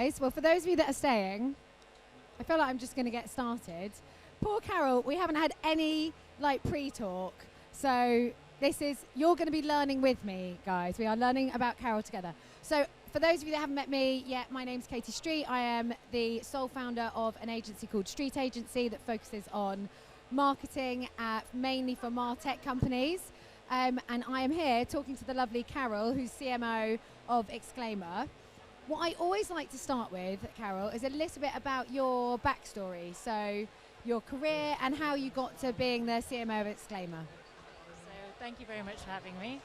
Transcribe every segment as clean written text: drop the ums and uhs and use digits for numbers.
guys. Well, for those of you that are staying, I feel like I'm just going to get started. Poor Carol, we haven't had any pre-talk. So you're going to be learning with me, guys. We are learning about Carol together. So for those of you that haven't met me yet, my name's Katie Street. I am the sole founder of an agency called Street Agency that focuses on marketing mainly for MarTech companies. And I am here talking to the lovely Carol, who's CMO of Exclaminer. What I always like to start with, Carol, is a little bit about your backstory. So your career and how you got to being the CMO of Exclaminer. So thank you very much for having me.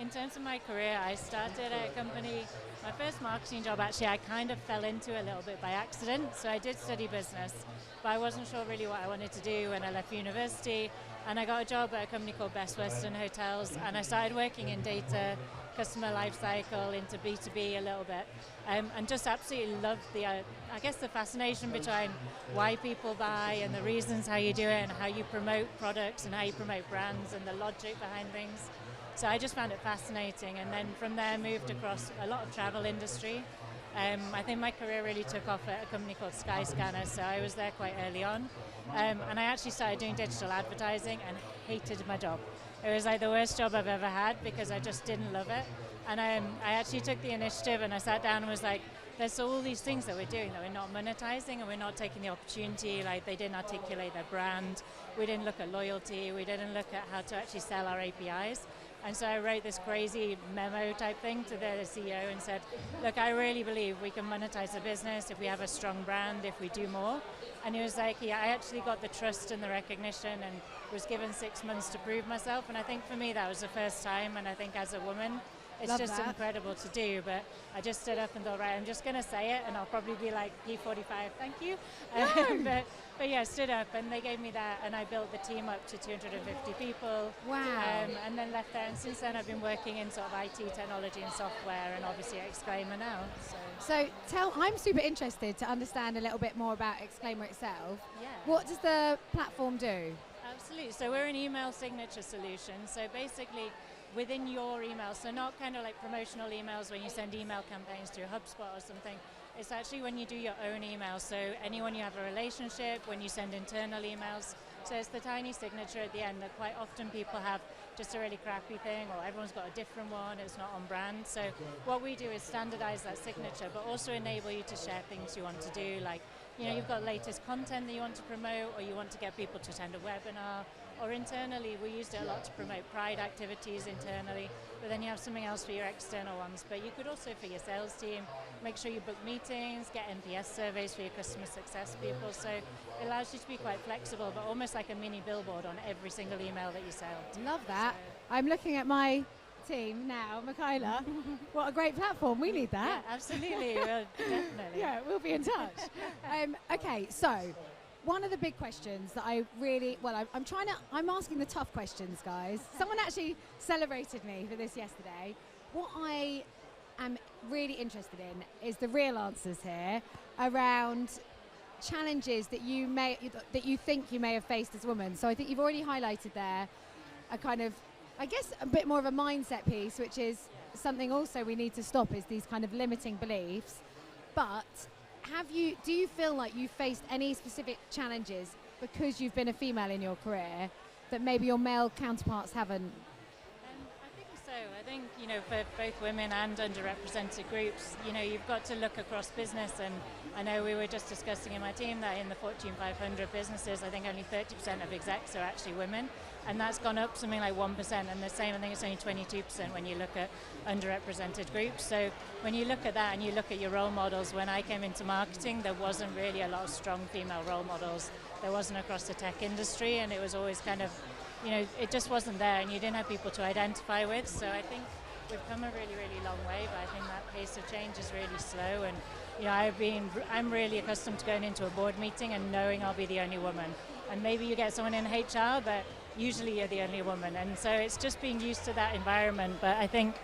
In terms of my career, I started at a company, my first marketing job actually I kind of fell into a little bit by accident. So I did study business, but I wasn't sure really what I wanted to do when I left university. And I got a job at a company called Best Western Hotels, and I started working in data, customer lifecycle, into B2B a little bit, and just absolutely loved the fascination between why people buy and the reasons how you do it and how you promote products and how you promote brands and the logic behind things. So I just found it fascinating, and then from there moved across a lot of travel industry. I think my career really took off at a company called Skyscanner, so I was there quite early on. And I actually started doing digital advertising and hated my job. It was like the worst job I've ever had because I just didn't love it. And I actually took the initiative and I sat down and was like, there's all these things that we're doing that we're not monetizing and we're not taking the opportunity. Like, they didn't articulate their brand, we didn't look at loyalty, we didn't look at how to actually sell our APIs. And so I wrote this crazy memo type thing to the CEO and said, look, I really believe we can monetize the business if we have a strong brand, if we do more. And he was like, yeah, I actually got the trust and the recognition and was given 6 months to prove myself. And I think for me that was the first time, and I think as a woman, it's Love just that. Incredible to do. But I just stood up and thought, right, I'm just going to say it, and I'll probably be like P45, thank you. But yeah, stood up, and they gave me that, and I built the team up to 250 people. Wow. And then left there, and since then I've been working in sort of IT, technology and software, and obviously Exclaimer now. So I'm super interested to understand a little bit more about Exclaimer itself. Yeah. What does the platform do? Absolutely. So we're an email signature solution. So basically, within your email, so not kind of like promotional emails when you send email campaigns to HubSpot or something. It's actually when you do your own emails. So anyone you have a relationship, when you send internal emails. So it's the tiny signature at the end that quite often people have just a really crappy thing, or everyone's got a different one, it's not on brand. So what we do is standardize that signature, but also enable you to share things you want to do, like, you know, you've got latest content that you want to promote, or you want to get people to attend a webinar, or internally, we used it a lot to promote Pride activities internally, but then you have something else for your external ones. But you could also, for your sales team, make sure you book meetings, get NPS surveys for your customer success people. So it allows you to be quite flexible, but almost like a mini billboard on every single email that you sell. Love that. So I'm looking at my team now, Michaela. What a great platform. We need that. Yeah, absolutely. Well, definitely. Yeah, we'll be in touch. Okay, so one of the big questions that I'm asking the tough questions, guys. Someone actually celebrated me for this yesterday. What I am really interested in is the real answers here around challenges that you think you may have faced as a woman. So I think you've already highlighted there a kind of, I guess, a bit more of a mindset piece, which is something also we need to stop, is these kind of limiting beliefs. But do you feel like you faced any specific challenges because you've been a female in your career that maybe your male counterparts haven't? I think so. I think, you know, for both women and underrepresented groups, you know, you've got to look across business. And I know we were just discussing in my team that in the Fortune 500 businesses, I think only 30% of execs are actually women. And that's gone up something like 1%, and the same, I think it's only 22% when you look at underrepresented groups. So when you look at that and you look at your role models, when I came into marketing, there wasn't really a lot of strong female role models. There wasn't across the tech industry, and it was always kind of, you know, it just wasn't there, and you didn't have people to identify with. So I think we've come a really, really long way, but I think that pace of change is really slow. And you know, I'm really accustomed to going into a board meeting and knowing I'll be the only woman. And maybe you get someone in HR, but usually you're the only woman. And so it's just being used to that environment. But I think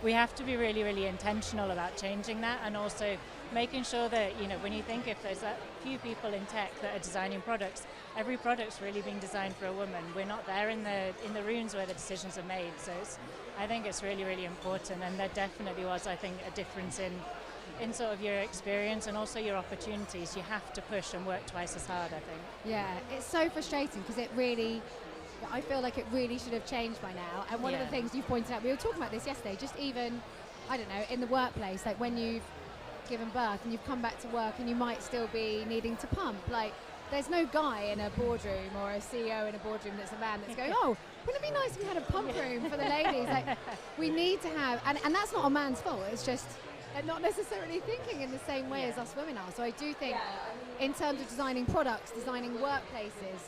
we have to be really, really intentional about changing that, and also making sure that, you know, when you think if there's that few people in tech that are designing products, every product's really being designed for a woman. We're not there in the rooms where the decisions are made. So I think it's really, really important. And there definitely was, I think, a difference in in sort of your experience and also your opportunities, you have to push and work twice as hard, I think. Yeah, it's so frustrating because I feel like it really should have changed by now. And one of the things you pointed out, we were talking about this yesterday, just even, I don't know, in the workplace, like when you've given birth and you've come back to work and you might still be needing to pump, like there's no guy in a boardroom or a CEO in a boardroom that's a man that's going, oh, wouldn't it be nice if we had a pump room for the ladies? Like, we need to have, and that's not a man's fault, it's just they're not necessarily thinking in the same way as us women are. So I do think in terms of designing products, designing workplaces,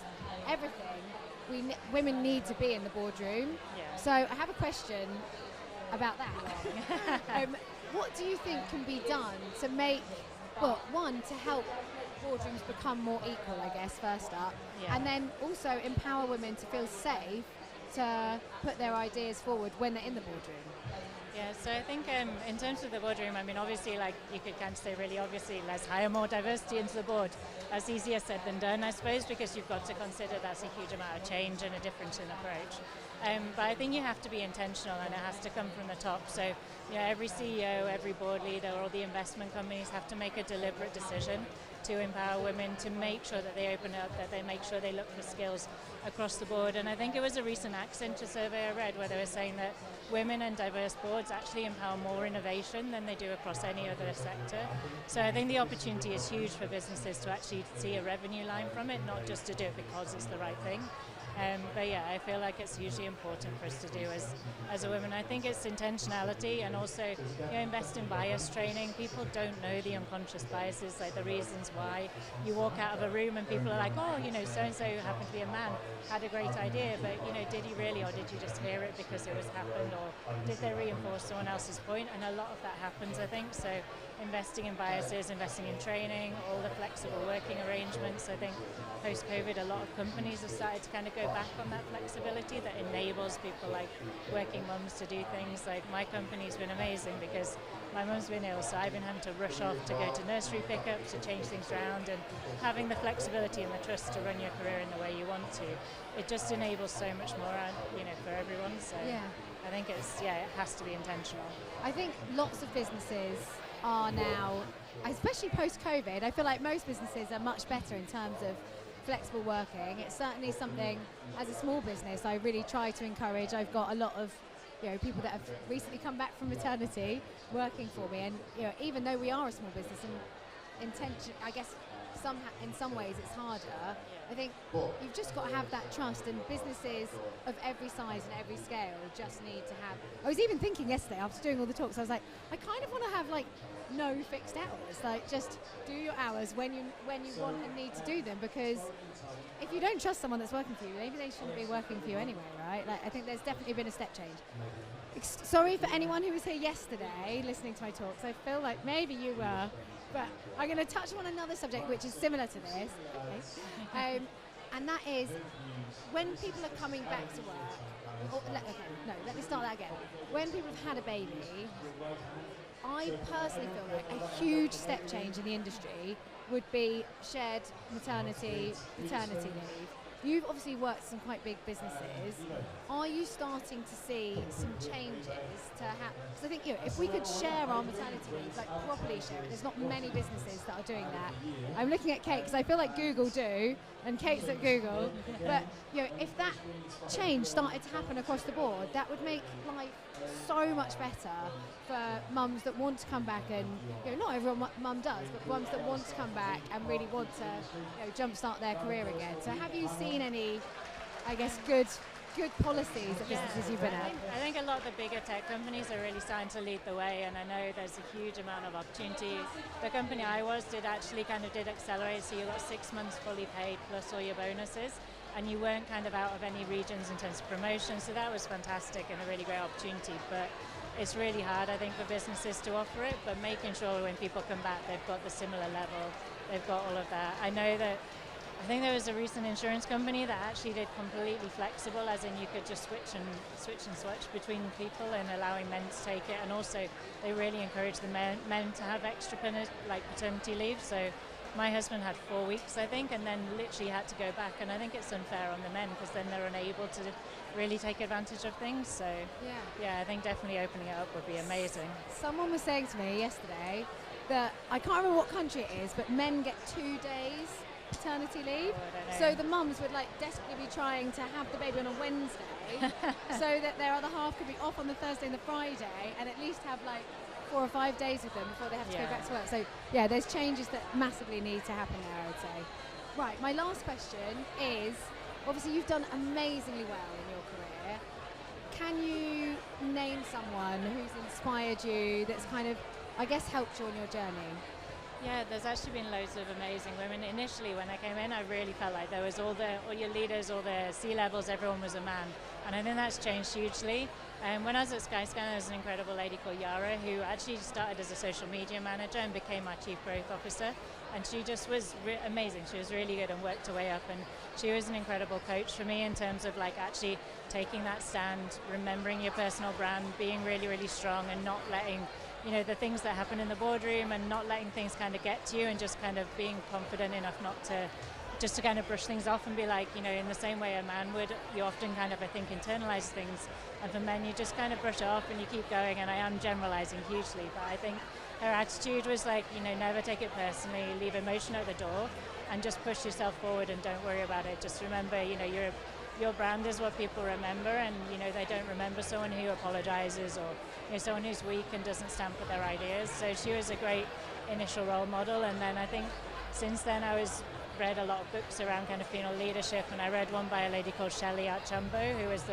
everything, women need to be in the boardroom. So I have a question about that. What do you think can be done to make, well, one, to help boardrooms become more equal, I guess, first up, and then also empower women to feel safe to put their ideas forward when they're in the boardroom? Yeah, so I think in terms of the boardroom, I mean, obviously, like you could kind of say really obviously, let's hire more diversity into the board. That's easier said than done, I suppose, because you've got to consider that's a huge amount of change and a difference in approach. But I think you have to be intentional, and it has to come from the top. So, you know, every CEO, every board leader, all the investment companies have to make a deliberate decision to empower women, to make sure that they open up, that they make sure they look for skills across the board. And I think it was a recent Accenture survey I read where they were saying that women and diverse boards actually empower more innovation than they do across any other sector. So I think the opportunity is huge for businesses to actually see a revenue line from it, not just to do it because it's the right thing. But yeah, I feel like it's hugely important for us to do as a woman. I think it's intentionality, and also, you know, invest in bias training. People don't know the unconscious biases, like the reasons why you walk out of a room and people are like, oh, you know, so-and-so who happened to be a man had a great idea, but, you know, did he really, or did you just hear it because it was happened, or did they reinforce someone else's point? And a lot of that happens, I think. So investing in biases, investing in training, all the flexible working arrangements. I think post-COVID, a lot of companies have started to kind of go back on that flexibility that enables people like working mums to do things. Like my company's been amazing because my mum's been ill, so I've been having to rush off to go to nursery pickups, to change things around, and having the flexibility and the trust to run your career in the way you want to, it just enables so much more, you know, for everyone. So I think it has to be intentional. I think lots of businesses are now, especially post-COVID, I feel like most businesses are much better in terms of flexible working. It's certainly something, as a small business, I really try to encourage. I've got a lot of, you know, people that have recently come back from maternity working for me, and, you know, even though we are a small business, and I guess in some ways it's harder, I think you've just got to have that trust, and businesses of every size and every scale just need to have. I was even thinking yesterday after doing all the talks, I was like, I kind of want to have like no fixed hours, like just do your hours when you want and need to do them, because if you don't trust someone that's working for you, maybe they shouldn't be working for you anyway, right? Like, I think there's definitely been a step change. Sorry for anyone who was here yesterday listening to my talks. I feel like maybe you were, but I'm going to touch on another subject which is similar to this, and that is when people are coming back to work. Let me start that again. When people have had a baby, I personally feel like a huge step change in the industry would be shared maternity, paternity leave. You've obviously worked in some quite big businesses. Are you starting to see some changes to happen? Because I think, you know, if we could share our maternity leave, like properly share it, there's not many businesses that are doing that. I'm looking at Kate because I feel like Google do, and Kate's at Google. But, you know, if that change started to happen across the board, that would make life so much better for mums that want to come back, and, you know, not every mum does, but ones that want to come back and really want to, you know, jumpstart their career again. So have you seen any, I guess, good policies at businesses you've been at? I think a lot of the bigger tech companies are really starting to lead the way, and I know there's a huge amount of opportunity. The company I was did accelerate, so you got 6 months fully paid plus all your bonuses, and you weren't kind of out of any regions in terms of promotion, so that was fantastic and a really great opportunity. But it's really hard, I think, for businesses to offer it, but making sure when people come back they've got the similar level, they've got all of that. I know that, I think there was a recent insurance company that actually did completely flexible, as in you could just switch and switch between people and allowing men to take it, and also they really encourage the men to have extra paternity leave. So my husband had 4 weeks, I think, and then literally had to go back, and I think it's unfair on the men because then they're unable to really take advantage of things. So yeah, I think definitely opening it up would be amazing. Someone was saying to me yesterday, that I can't remember what country it is, but men get 2 days paternity leave. So the mums would like desperately be trying to have the baby on a Wednesday so that their other half could be off on the Thursday and the Friday and at least have like 4 or 5 days with them before they have to go back to work. So yeah, there's changes that massively need to happen there, I would say. Right, my last question is, obviously you've done amazingly well in your career. Can you name someone who's inspired you, that's kind of, I guess, helped you on your journey? Yeah, there's actually been loads of amazing women. Initially, when I came in, I really felt like there was all your leaders, all the C-levels, everyone was a man. And I think that's changed hugely. When I was at Skyscanner, there was an incredible lady called Yara who actually started as a social media manager and became our chief growth officer. And she just was amazing. She was really good and worked her way up. And she was an incredible coach for me in terms of like actually taking that stand, remembering your personal brand, being really, really strong and not letting the things that happen in the boardroom and not letting things kind of get to you and just kind of being confident enough not to just to kind of brush things off and be like, in the same way a man would, you often kind of, I think, internalize things. And for men, you just kind of brush it off and you keep going. And I am generalizing hugely, but I think her attitude was like, never take it personally, leave emotion at the door and just push yourself forward and don't worry about it. Just remember, your brand is what people remember, and they don't remember someone who apologizes or someone who's weak and doesn't stand for their ideas. So she was a great initial role model, and then I think since then I read a lot of books around kind of female leadership, and I read one by a lady called Shelley Archambault, who was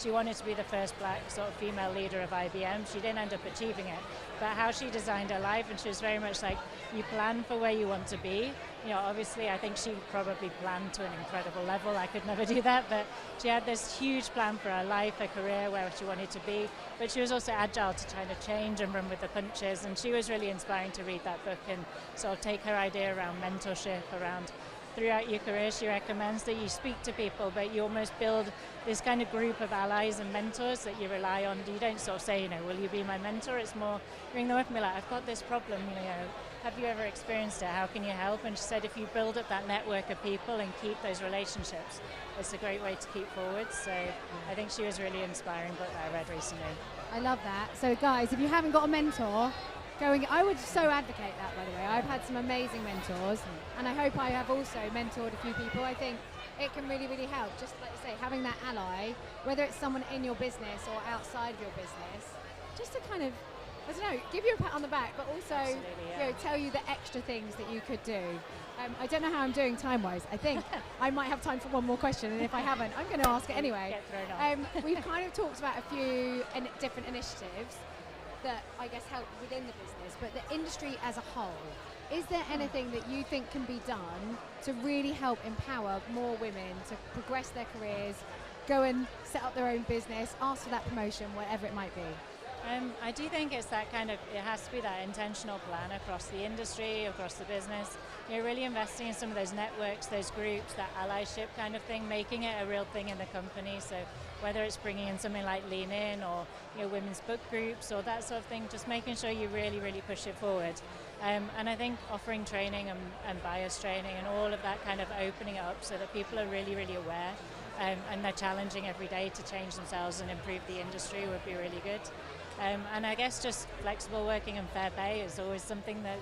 she wanted to be the first black sort of female leader of IBM. She didn't end up achieving it, but how she designed her life, and she was very much like, you plan for where you want to be. Obviously I think she probably planned to an incredible level. I could never do that, but she had this huge plan for her life, her career, where she wanted to be, but she was also agile to try to change and run with the punches, and she was really inspiring to read that book and sort of take her idea around mentorship, around throughout your career. She recommends that you speak to people, but you almost build this kind of group of allies and mentors that you rely on. You don't sort of say, will you be my mentor? It's more ring them up and be like, I've got this problem, have you ever experienced it? How can you help? And she said, if you build up that network of people and keep those relationships, it's a great way to keep forward. So I think she was a really inspiring book that I read recently. I love that. So guys, if you haven't got a mentor, I would so advocate that, by the way. I've had some amazing mentors, and I hope I have also mentored a few people. I think it can really, really help. Just like you say, having that ally, whether it's someone in your business or outside of your business, just to kind of, I don't know, give you a pat on the back, but also tell you the extra things that you could do. I don't know how I'm doing time-wise. I think I might have time for one more question, and if I haven't, I'm going to ask it anyway. We've kind of talked about a few different initiatives that I guess help within the business, but the industry as a whole, is there anything that you think can be done to really help empower more women to progress their careers, go and set up their own business, ask for that promotion, whatever it might be? I do think it's that kind of, it has to be that intentional plan across the industry, across the business. Really investing in some of those networks, those groups, that allyship kind of thing, making it a real thing in the company. So whether it's bringing in something like Lean In or women's book groups or that sort of thing, just making sure you really, really push it forward. And I think offering training and bias training and all of that kind of opening it up so that people are really, really aware and they're challenging every day to change themselves and improve the industry would be really good. And I guess just flexible working and fair pay is always something that,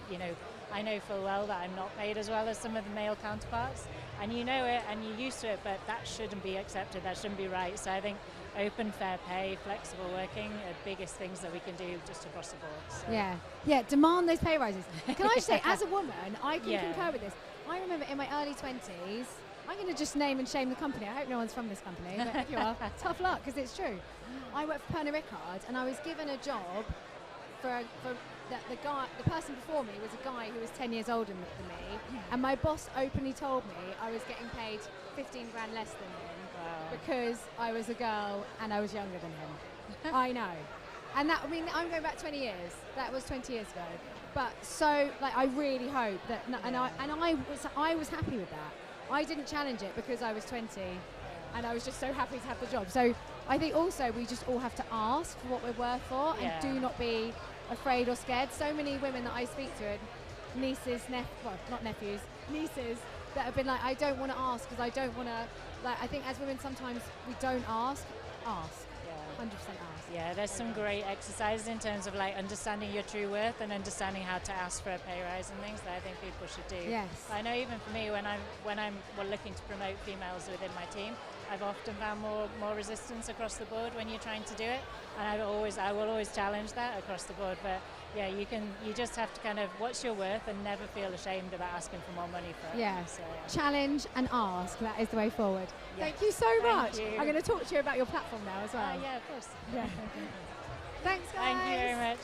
I know full well that I'm not paid as well as some of the male counterparts, and you know it and you're used to it, but that shouldn't be accepted, that shouldn't be right. So I think open, fair pay, flexible working are the biggest things that we can do just across the board. So. Yeah, demand those pay rises. Can I just say, as a woman, I can concur with this. I remember in my early 20s, I'm going to just name and shame the company. I hope no one's from this company, but if you are, tough luck, because it's true. I worked for Pernod Ricard, and I was given a job for the person before me was a guy who was 10 years older than me, and my boss openly told me I was getting paid 15 grand less than him because I was a girl and I was younger than him. I know. And that, I'm going back 20 years. That was 20 years ago. But so, I really hope that, I was happy with that. I didn't challenge it because I was 20 and I was just so happy to have the job. So I think also we just all have to ask for what we're worth for and do not be afraid or scared. So many women that I speak to, nieces, not nephews, nieces, that have been like, I don't want to ask because I don't want to, I think as women sometimes we don't ask. 100% ask. Yeah, there's some great exercises in terms of like understanding your true worth and understanding how to ask for a pay rise and things that I think people should do. Yes. I know even for me, when I'm looking to promote females within my team, I've often found more resistance across the board when you're trying to do it, and I will always challenge that across the board. But yeah, you just have to kind of what's your worth and never feel ashamed about asking for more money for it. Yeah. So, Challenge and ask. That is the way forward. Yeah. Thank you so much. Thank you. I'm going to talk to you about your platform now as well. yeah, of course. Yeah. Thanks, guys. Thank you very much.